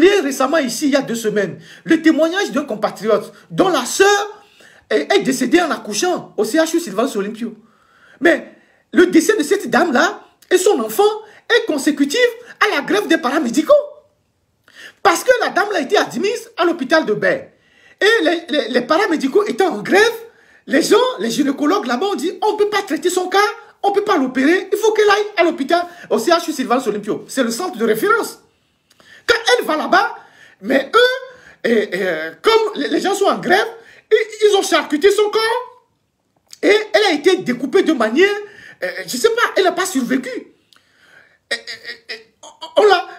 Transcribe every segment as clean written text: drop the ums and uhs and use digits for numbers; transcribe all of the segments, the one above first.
publié récemment ici, il y a 2 semaines, le témoignage d'un compatriote dont la sœur est décédée en accouchant au CHU Sylvanus Olympio. Mais le décès de cette dame-là et son enfant est consécutif à la grève des paramédicaux. Parce que la dame-là a été admise à l'hôpital de Baie. Et les paramédicaux étant en grève, les gens, les gynécologues là-bas ont dit on ne peut pas traiter son cas, on ne peut pas l'opérer, il faut qu'elle aille à l'hôpital, au CHU Sylvanus Olympio. C'est le centre de référence. Quand elle va là-bas, mais eux, comme les gens sont en grève, ils ont charcuté son corps et elle a été découpée de manière, je ne sais pas, elle n'a pas survécu.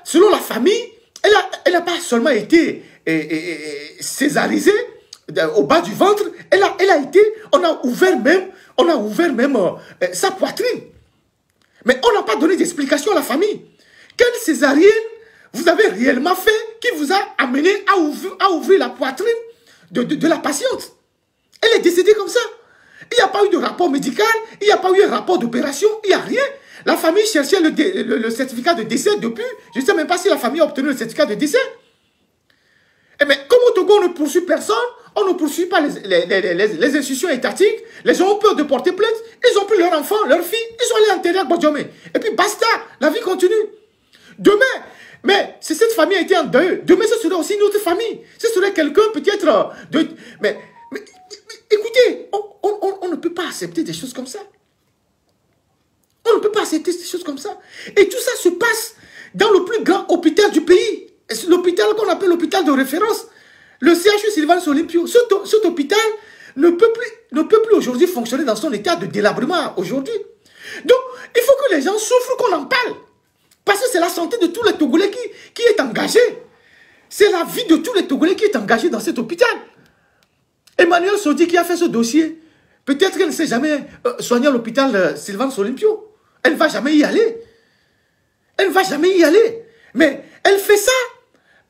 Selon la famille, elle n'a pas seulement été césarisée au bas du ventre, elle a été, on a ouvert même sa poitrine. Mais on n'a pas donné d'explication à la famille. Quelle césarienne vous avez réellement fait qui vous a amené à ouvrir la poitrine de la patiente? Elle est décédée comme ça. Il n'y a pas eu de rapport médical, il n'y a pas eu un rapport d'opération, il n'y a rien. La famille cherchait le certificat de décès depuis. Je ne sais même pas si la famille a obtenu le certificat de décès. Mais comme au Togo, on ne poursuit personne, on ne poursuit pas les institutions étatiques, les gens ont peur de porter plainte, ils ont pris leur enfant, leur fille, ils sont allés enterrer à Bodjomé. Et puis basta, la vie continue. Demain, mais si cette famille a été en deuil, demain ce serait aussi une autre famille. Ce serait quelqu'un peut-être de... Mais écoutez, on ne peut pas accepter des choses comme ça. On ne peut pas accepter des choses comme ça. Et tout ça se passe dans le plus grand hôpital du pays. L'hôpital qu'on appelle l'hôpital de référence. Le CHU Sylvanus Olympio. Cet hôpital ne peut plus aujourd'hui fonctionner dans son état de délabrement aujourd'hui. Donc, il faut que les gens souffrent qu'on en parle. Parce que c'est la santé de tous les Togolais qui est engagée. C'est la vie de tous les Togolais qui est engagée dans cet hôpital. Emmanuel Sodi qui a fait ce dossier, peut-être qu'elle ne s'est jamais soignée à l'hôpital Sylvanus Olympio. Elle ne va jamais y aller. Elle ne va jamais y aller. Mais elle fait ça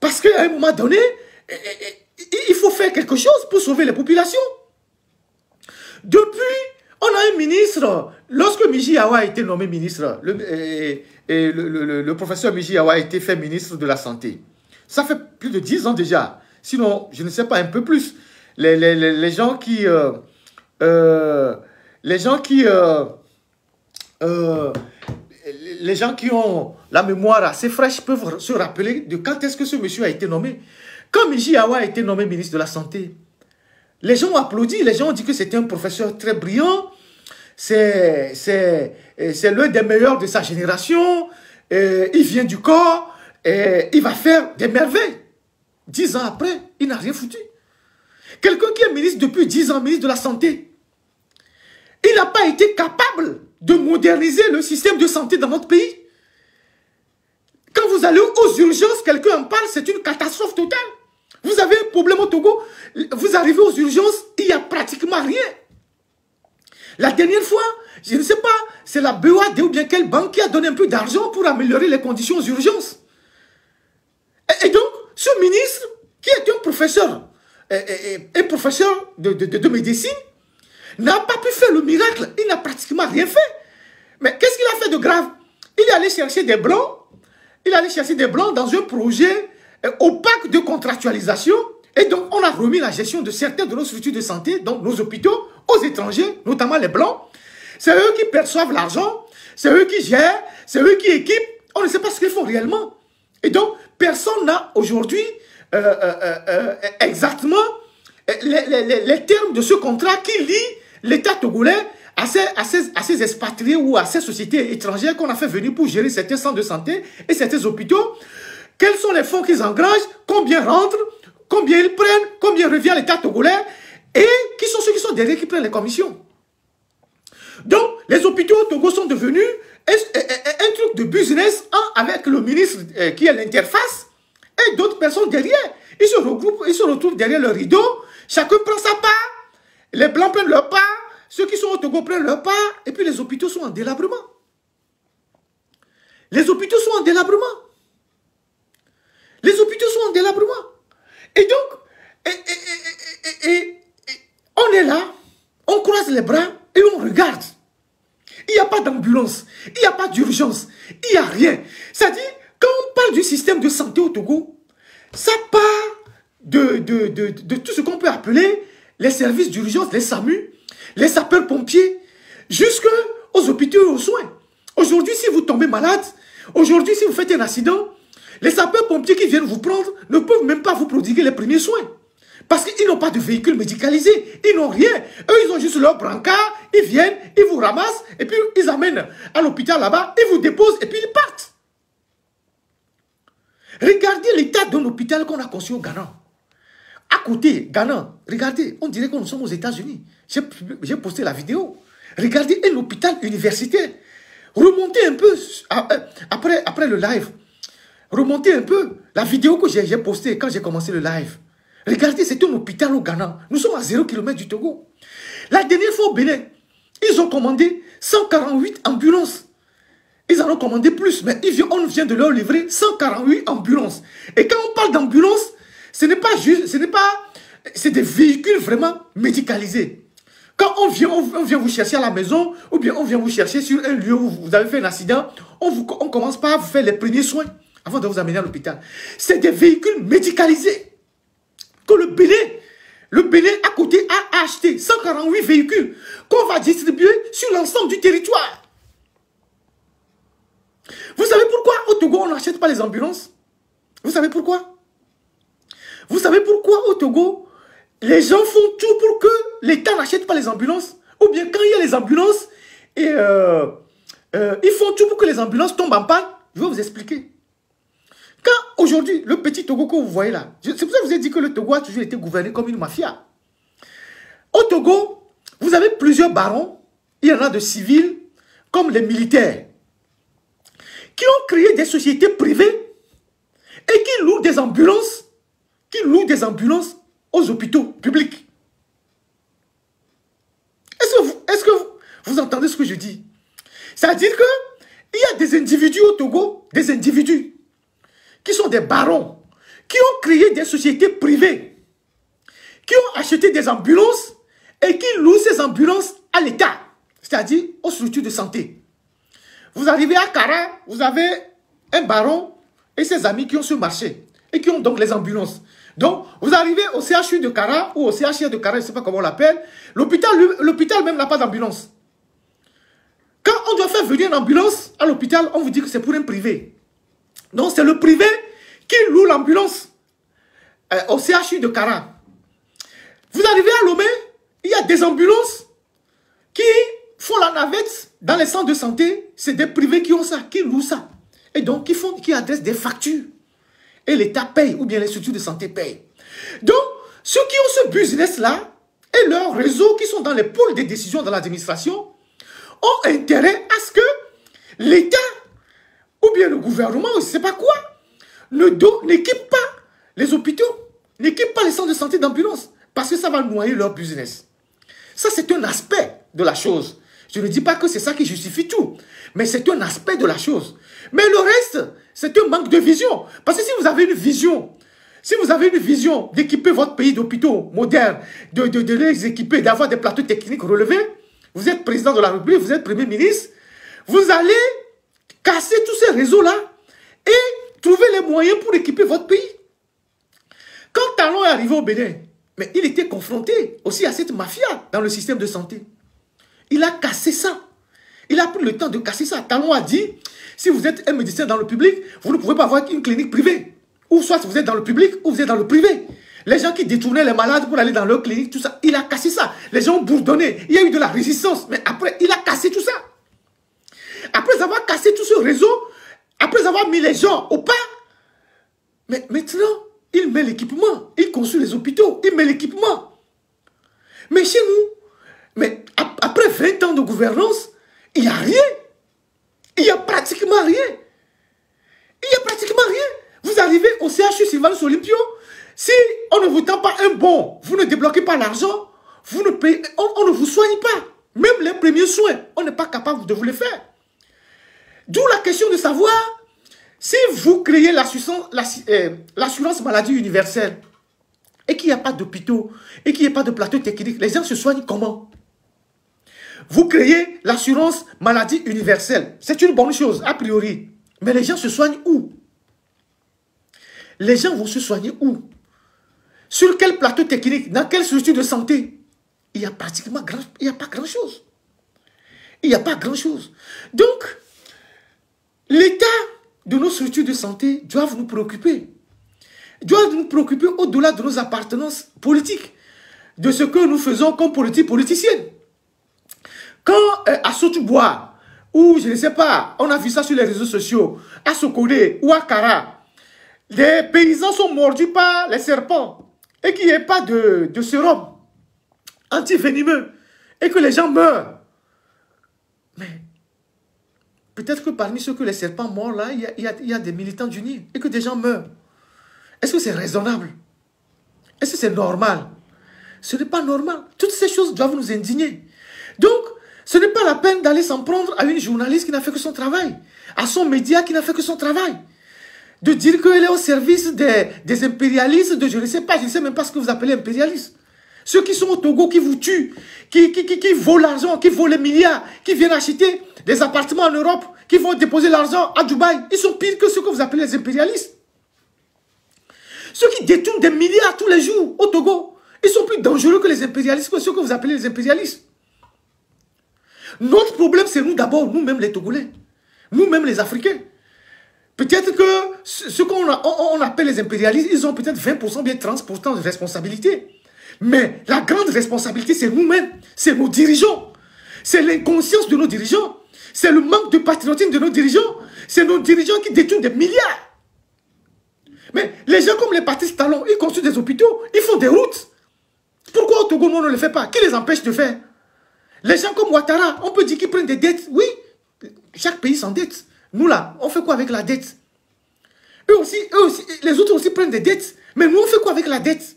parce qu'à un moment donné, il faut faire quelque chose pour sauver les populations. Depuis, on a un ministre, lorsque Miji Awa a été nommé ministre, le professeur Miji Awa a été fait ministre de la Santé. Ça fait plus de 10 ans déjà. Sinon, je ne sais pas, un peu plus. Les gens qui ont la mémoire assez fraîche peuvent se rappeler de quand est-ce que ce monsieur a été nommé. Quand Miji Awa a été nommé ministre de la Santé, les gens ont applaudi, les gens ont dit que c'était un professeur très brillant, c'est l'un des meilleurs de sa génération, il vient du corps, il va faire des merveilles. 10 ans après, il n'a rien foutu. Quelqu'un qui est ministre depuis 10 ans, ministre de la Santé, il n'a pas été capable de moderniser le système de santé dans notre pays. Quand vous allez aux urgences, quelqu'un en parle, c'est une catastrophe totale. Vous avez un problème au Togo, vous arrivez aux urgences, il n'y a pratiquement rien. La dernière fois, je ne sais pas, c'est la BOAD ou bien quelle banque qui a donné un peu d'argent pour améliorer les conditions aux urgences. Et donc, ce ministre, qui est un professeur de médecine, n'a pas pu faire le miracle. Il n'a pratiquement rien fait. Mais qu'est-ce qu'il a fait de grave? Il est allé chercher des blancs. Il est allé chercher des blancs dans un projet opaque de contractualisation. Et donc, on a remis la gestion de certaines de nos structures de santé, donc nos hôpitaux, aux étrangers, notamment les blancs. C'est eux qui perçoivent l'argent. C'est eux qui gèrent. C'est eux qui équipent. On ne sait pas ce qu'ils font réellement. Et donc, personne n'a aujourd'hui exactement les termes de ce contrat qui lie l'État togolais à ces expatriés ou à ces sociétés étrangères qu'on a fait venir pour gérer certains centres de santé et certains hôpitaux. Quels sont les fonds qu'ils engagent, combien rentrent, combien ils prennent, combien revient à l'État togolais et qui sont ceux qui sont derrière qui prennent les commissions. Donc, les hôpitaux au Togo sont devenus un truc de business avec le ministre qui est l'interface et d'autres personnes derrière. Ils se regroupent, ils se retrouvent derrière le rideau, chacun prend sa part, les blancs prennent leur part, ceux qui sont au Togo prennent leur part, et puis les hôpitaux sont en délabrement. Les hôpitaux sont en délabrement. Les hôpitaux sont en délabrement. Et donc, on est là, on croise les bras et on regarde. Il n'y a pas d'ambulance, il n'y a pas d'urgence, il n'y a rien. C'est-à-dire, quand on parle du système de santé au Togo, Ça part de tout ce qu'on peut appeler les services d'urgence, les SAMU, les sapeurs-pompiers, jusqu'aux hôpitaux et aux soins. Aujourd'hui, si vous tombez malade, aujourd'hui, si vous faites un accident, les sapeurs-pompiers qui viennent vous prendre ne peuvent même pas vous prodiguer les premiers soins. Parce qu'ils n'ont pas de véhicule médicalisé. Ils n'ont rien. Eux, ils ont juste leur brancard. Ils viennent, ils vous ramassent, et puis ils amènent à l'hôpital là-bas, ils vous déposent, et puis ils partent. Regardez l'état d'un hôpital qu'on a conçu au Ghana. À côté, Ghana, regardez, on dirait que nous sommes aux États-Unis. J'ai posté la vidéo. Regardez un hôpital universitaire. Remontez un peu après le live. Remontez un peu la vidéo que j'ai postée quand j'ai commencé le live. Regardez, c'est un hôpital au Ghana. Nous sommes à 0 km du Togo. La dernière fois au Bénin, ils ont commandé 148 ambulances. Ils en ont commandé plus, mais on vient de leur livrer 148 ambulances. Et quand on parle d'ambulance, ce n'est pas juste, c'est des véhicules vraiment médicalisés. Quand on vient vous chercher à la maison, ou bien on vient vous chercher sur un lieu où vous avez fait un accident, on commence pas à vous faire les premiers soins avant de vous amener à l'hôpital. C'est des véhicules médicalisés que le Bénin à côté a acheté 148 véhicules qu'on va distribuer sur l'ensemble du territoire. Vous savez pourquoi au Togo on n'achète pas les ambulances? Vous savez pourquoi? Vous savez pourquoi au Togo les gens font tout pour que l'État n'achète pas les ambulances? Ou bien quand il y a les ambulances, ils font tout pour que les ambulances tombent en panne? Je vais vous expliquer. Quand aujourd'hui, le petit Togo que vous voyez là, c'est pour ça que je vous ai dit que le Togo a toujours été gouverné comme une mafia. Au Togo, vous avez plusieurs barons, il y en a de civils comme les militaires, qui ont créé des sociétés privées et qui louent des ambulances, aux hôpitaux publics. Est-ce que vous entendez ce que je dis? C'est-à-dire qu'il y a des individus au Togo, des individus qui sont des barons, qui ont créé des sociétés privées, qui ont acheté des ambulances et qui louent ces ambulances à l'État, c'est-à-dire aux structures de santé. Vous arrivez à Kara, vous avez un baron et ses amis qui ont ce marché et qui ont donc les ambulances. Donc, vous arrivez au CHU de Kara ou au CHR de Kara, je ne sais pas comment on l'appelle, l'hôpital même n'a pas d'ambulance. Quand on doit faire venir une ambulance à l'hôpital, on vous dit que c'est pour un privé. Donc, c'est le privé qui loue l'ambulance au CHU de Kara. Vous arrivez à Lomé, il y a des ambulances qui font la navette dans les centres de santé. C'est des privés qui ont ça, qui louent ça. Et donc, qui adressent des factures. Et l'État paye, ou bien les structures de santé payent. Donc, ceux qui ont ce business-là, et leurs réseaux qui sont dans les pôles des décisions de l'administration, ont intérêt à ce que l'État ou bien le gouvernement, je ne sais pas quoi, n'équipe pas les hôpitaux, n'équipe pas les centres de santé d'ambulance, parce que ça va noyer leur business. Ça, c'est un aspect de la chose. Je ne dis pas que c'est ça qui justifie tout, mais c'est un aspect de la chose. Mais le reste, c'est un manque de vision. Parce que si vous avez une vision, d'équiper votre pays d'hôpitaux modernes, de les équiper, d'avoir des plateaux techniques relevés, vous êtes président de la République, vous êtes premier ministre, vous allez casser tous ces réseaux-là et trouver les moyens pour équiper votre pays. Quand Talon est arrivé au Bénin, mais il était confronté aussi à cette mafia dans le système de santé. Il a cassé ça. Il a pris le temps de casser ça. Talon a dit, si vous êtes un médecin dans le public, vous ne pouvez pas avoir une clinique privée. Ou soit vous êtes dans le public, ou vous êtes dans le privé. Les gens qui détournaient les malades pour aller dans leur clinique, tout ça, il a cassé ça. Les gens ont bourdonné. Il y a eu de la résistance. Mais après, il a cassé tout ça. Après avoir cassé tout ce réseau, après avoir mis les gens au pas, mais maintenant, il met l'équipement. Il construit les hôpitaux. Il met l'équipement. Mais chez nous, mais après 20 ans de gouvernance, il n'y a rien. Il n'y a pratiquement rien. Il n'y a pratiquement rien. Vous arrivez au CHU Sylvanus Olympio, si on ne vous tend pas un bon, vous ne débloquez pas l'argent, vous ne payez, on ne vous soigne pas. Même les premiers soins, on n'est pas capable de vous les faire. D'où la question de savoir si vous créez l'assurance maladie universelle et qu'il n'y a pas d'hôpitaux et qu'il n'y a pas de plateau technique, les gens se soignent comment? Vous créez l'assurance maladie universelle. C'est une bonne chose, a priori. Mais les gens se soignent où? les gens vont se soigner où? Sur quel plateau technique? Dans quelle structure de santé? Il n'y a pratiquement il n'y a pas grand-chose. Il n'y a pas grand-chose. Donc, l'état de nos structures de santé doivent nous préoccuper. Doivent nous préoccuper au-delà de nos appartenances politiques, de ce que nous faisons comme politique politicienne. Quand à Sotubois, ou je ne sais pas, on a vu ça sur les réseaux sociaux, à Sokode ou à Kara, les paysans sont mordus par les serpents et qu'il n'y ait pas de sérum antivenimeux et que les gens meurent. Mais peut-être que parmi ceux que les serpents mordent là, il y a des militants d'Uni et que des gens meurent. Est-ce que c'est raisonnable? Est-ce que c'est normal? Ce n'est pas normal. Toutes ces choses doivent nous indigner. Donc, ce n'est pas la peine d'aller s'en prendre à une journaliste qui n'a fait que son travail, à son média qui n'a fait que son travail. De dire qu'elle est au service des impérialistes, je ne sais pas, je ne sais même pas ce que vous appelez impérialistes. Ceux qui sont au Togo, qui vous tuent, qui volent l'argent, qui volent les milliards, qui viennent acheter des appartements en Europe, qui vont déposer l'argent à Dubaï, ils sont pires que ceux que vous appelez les impérialistes. Ceux qui détournent des milliards tous les jours au Togo, ils sont plus dangereux que les impérialistes, que ceux que vous appelez les impérialistes. Notre problème, c'est nous d'abord, nous-mêmes les Togolais, nous-mêmes les Africains. Peut-être que ceux qu'on appelle les impérialistes, ils ont peut-être 20%, bien 30% de responsabilité. Mais la grande responsabilité, c'est nous-mêmes, c'est nos dirigeants. C'est l'inconscience de nos dirigeants. C'est le manque de patriotisme de nos dirigeants. C'est nos dirigeants qui détournent des milliards. Mais les gens comme les Patrice Talon, ils construisent des hôpitaux, ils font des routes. Pourquoi au Togo, on ne le fait pas? Qui les empêche de faire? Les gens comme Ouattara, on peut dire qu'ils prennent des dettes. Oui, chaque pays s'endette. Nous là, on fait quoi avec la dette? Eux aussi, les autres aussi prennent des dettes. Mais nous, on fait quoi avec la dette?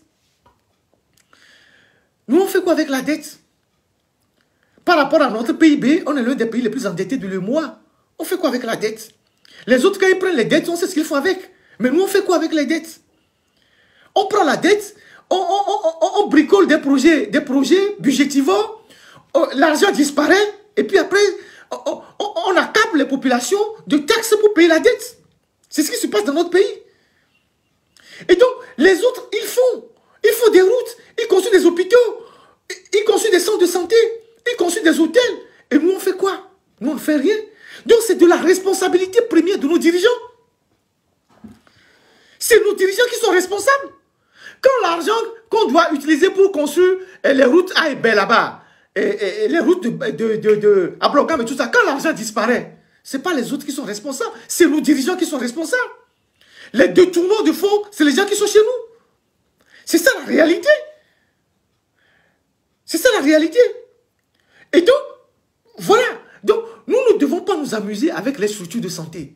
Nous, on fait quoi avec la dette? Par rapport à notre PIB, on est l'un des pays les plus endettés de l'UEMOA. On fait quoi avec la dette? Les autres, quand ils prennent les dettes, on sait ce qu'ils font avec. Mais nous, on fait quoi avec les dettes? On prend la dette, on bricole des projets budgétivores, l'argent disparaît, et puis après, on accable les populations de taxes pour payer la dette. C'est ce qui se passe dans notre pays. Et donc, les autres, ils font des routes, ils construisent des hôpitaux, ils construisent des centres de santé, ils construisent des hôtels. Et nous, on fait quoi? Nous, on ne fait rien. Donc, c'est de la responsabilité première de nos dirigeants. C'est nos dirigeants qui sont responsables. Quand l'argent qu'on doit utiliser pour construire les routes à Ebel là-bas, et les routes à Blogam et tout ça, quand l'argent disparaît, ce n'est pas les autres qui sont responsables, c'est nos dirigeants qui sont responsables. Les détournements de fonds, c'est les gens qui sont chez nous. C'est ça la réalité. C'est ça la réalité. Et donc, voilà. Donc, nous ne devons pas nous amuser avec les structures de santé.